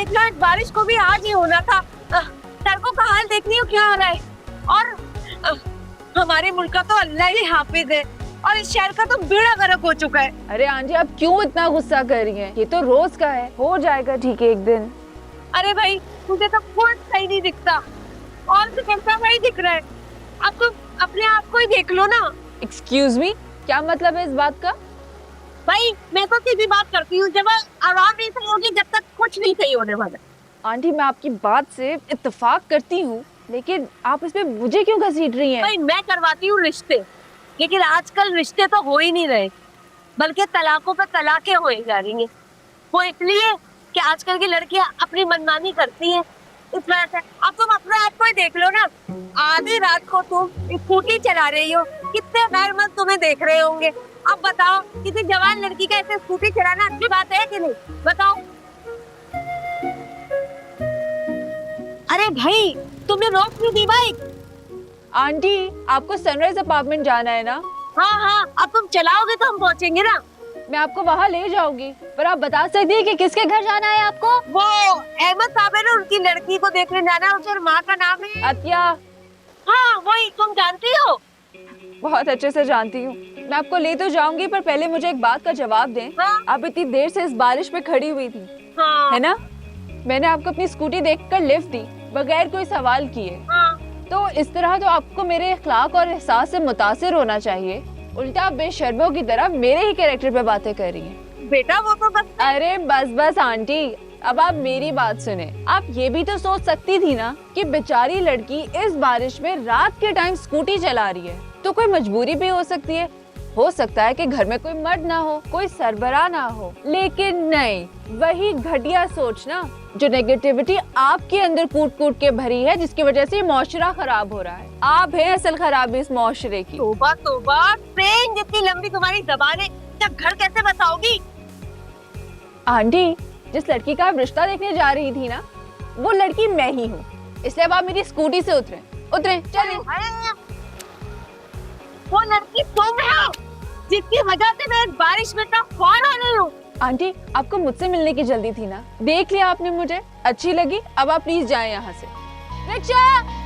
इतना बारिश को भी आज ही होना था। सड़कों का हाल देखनी हो क्या हो रहा है। और हमारे मुल्क का तो अल्लाह ही हाफिज है और इस शहर का तो बेड़ा गर्क हो चुका है। अरे आंटी आप क्यों इतना गुस्सा कर रही हैं? ये तो रोज का है, हो जाएगा ठीक है एक दिन। अरे भाई मुझे तो कुछ सही नहीं दिखता और तो कैसा भाई दिख रहा है। आप तो अपने आप को ही देख लो ना। एक्सक्यूज मी, क्या मतलब है इस बात का? भाई मैं तो सीधी बात करती हूँ, जब आवाम नहीं सही होगी जब तक कुछ नहीं सही होने वाला। आंटी मैं आपकी बात से इत्तेफाक करती हूँ, लेकिन आप इसमें मुझे क्यों घसीट रही हैं? भाई मैं करवाती हूँ रिश्ते, लेकिन आजकल रिश्ते तो हो ही नहीं रहे, बल्कि तलाकों पर तलाकें हो जा रही हैं। वो इसलिए कि आजकल की लड़कियां अपनी मनमानी करती हैं। इस वजह से अब तुम अपने आप को ही देख लो ना। आधी रात को तुम स्कूटी चला रही हो, कितने गैरमर्द तुम्हें देख रहे होंगे। अब बताओ किसी जवान लड़की का ऐसे स्कूटी चलाना अच्छी बात है कि नहीं, बताओ। अरे भाई तुमने रोक क्यों दी बाइक? आंटी आपको सनराइज अपार्टमेंट जाना है ना? हाँ हाँ, अब तुम चलाओगे तो हम पहुँचेंगे ना। मैं आपको वहाँ ले जाऊंगी, पर आप बता सकती हैं कि किसके घर जाना है आपको? वो अहमद साहब है ना, उनकी लड़की को देखने जाना है। उसकी माँ का नाम है अतिया। हाँ वही, तुम जानती हो? बहुत अच्छे से जानती हूँ। मैं आपको ले तो जाऊंगी, पर पहले मुझे एक बात का जवाब दें। हाँ? आप इतनी देर से इस बारिश में खड़ी हुई थी, हाँ। है ना? मैंने आपको अपनी स्कूटी देखकर लिफ्ट दी बगैर कोई सवाल किए। हाँ। तो इस तरह तो आपको मेरे अखलाक और एहसास से मुतासिर होना चाहिए। उल्टा आप बेशर्मों की तरह मेरे ही कैरेक्टर पे बातें कर रही हैं। बेटा वो तो बस। अरे बस बस आंटी, अब आप मेरी बात सुने। आप ये भी तो सोच सकती थी ना कि बेचारी लड़की इस बारिश में रात के टाइम स्कूटी चला रही है, तो कोई मजबूरी भी हो सकती है। हो सकता है कि घर में कोई मर्द ना हो, कोई सरबराह ना हो, लेकिन नहीं, वही घटिया सोच ना जो नेगेटिविटी आपके अंदर कूट कूट के भरी है, जिसकी वजह से माशरा खराब हो रहा है। आप हैं असल खराबी इस माशरे की। तौबा तौबा, ट्रेन जितनी लंबी तुम्हारी ज़बान है, जब घर कैसे बताओगी? आंटी जिस लड़की का आप रिश्ता देखने जा रही थी ना, वो लड़की मैं ही हूँ। इसलिए अब आप मेरी स्कूटी से उतरें, उतरें, चलिए। वो लड़की तुम हो जिसकी वजह से मैं बारिश में तो फौर हो रही हूँ। आंटी आपको मुझसे मिलने की जल्दी थी ना, देख लिया आपने मुझे, अच्छी लगी। अब आप प्लीज जाएं यहाँ से। रिक्शा।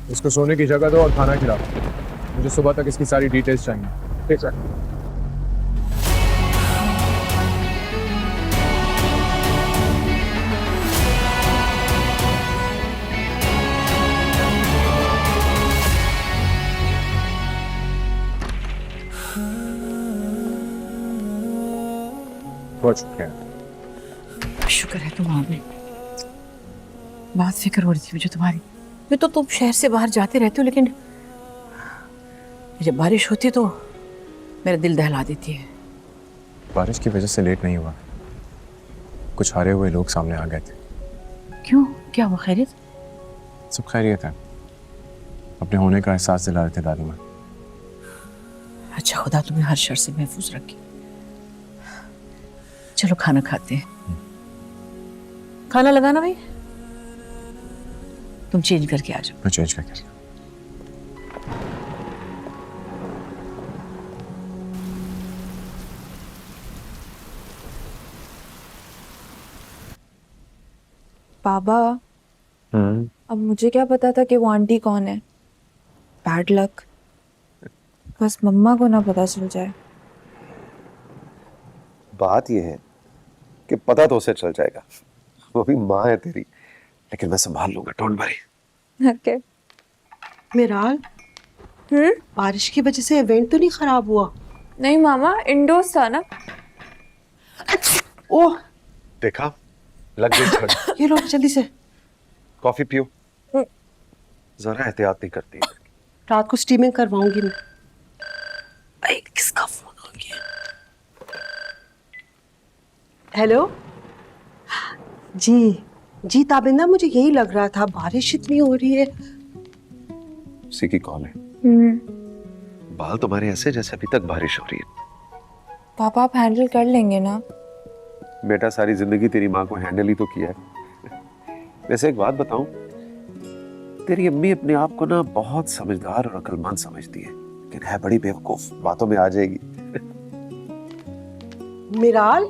इसको सोने की जगह दो और खाना खिलाओ। मुझे सुबह तक इसकी सारी डिटेल्स चाहिए। ठीक है। बहुत शुक्रिया। शुक्र है तुम आ गए। बहुत फिक्र हो रही थी मुझे तुम्हारी। मैं तो तुम शहर से बाहर जाते रहते हो, लेकिन जब बारिश होती है तो मेरा दिल दहला देती है। बारिश की वजह से लेट नहीं हुआ, कुछ हारे हुए लोग सामने आ गए थे। क्यों, क्या हुआ? खैरियत? सब खैरियत है। अपने होने का एहसास दिला रहे थे दादी माँ। अच्छा, खुदा तुम्हें हर शर से महफूज रखे। चलो खाना खाते हैं। खाना लगाना भाई, तुम चेंज करके आ जाओ। मैं चेंज करके। बाबा, अब मुझे क्या पता था कि वो आंटी कौन है। बैड लक, बस मम्मा को ना पता चल जाए। बात यह है कि पता तो उसे चल जाएगा, वो भी माँ है तेरी, लेकिन मैं संभाल लूंगा। Don't worry. ओके। मिराल, बारिश की वजह से इवेंट तो नहीं खराब हुआ? नहीं मामा, इंडोर्स था ना। ओह, देखा, लग गई झड़। ये लो जल्दी से। कॉफी पियो, जरा एहतियात नहीं करती। रात को स्टीमिंग करवाऊंगी मैं। किसका फोन आ गया? हेलो। जी जी ताबिंदा, मुझे यही लग रहा था, बारिश इतनी हो रही है। उसी की कॉल है। बाल तुम्हारे ऐसे जैसे अभी तक बारिश हो रही है। पापा आप हैंडल कर लेंगे ना? बेटा, सारी जिंदगी तेरी माँ को हैंडल ही तो किया है। वैसे एक बात बताऊं, तेरी अम्मी अपने आप को ना बहुत समझदार और अक्लमंद समझती है, लेकिन है बड़ी बेवकूफ, बातों में आ जाएगी। मिराल,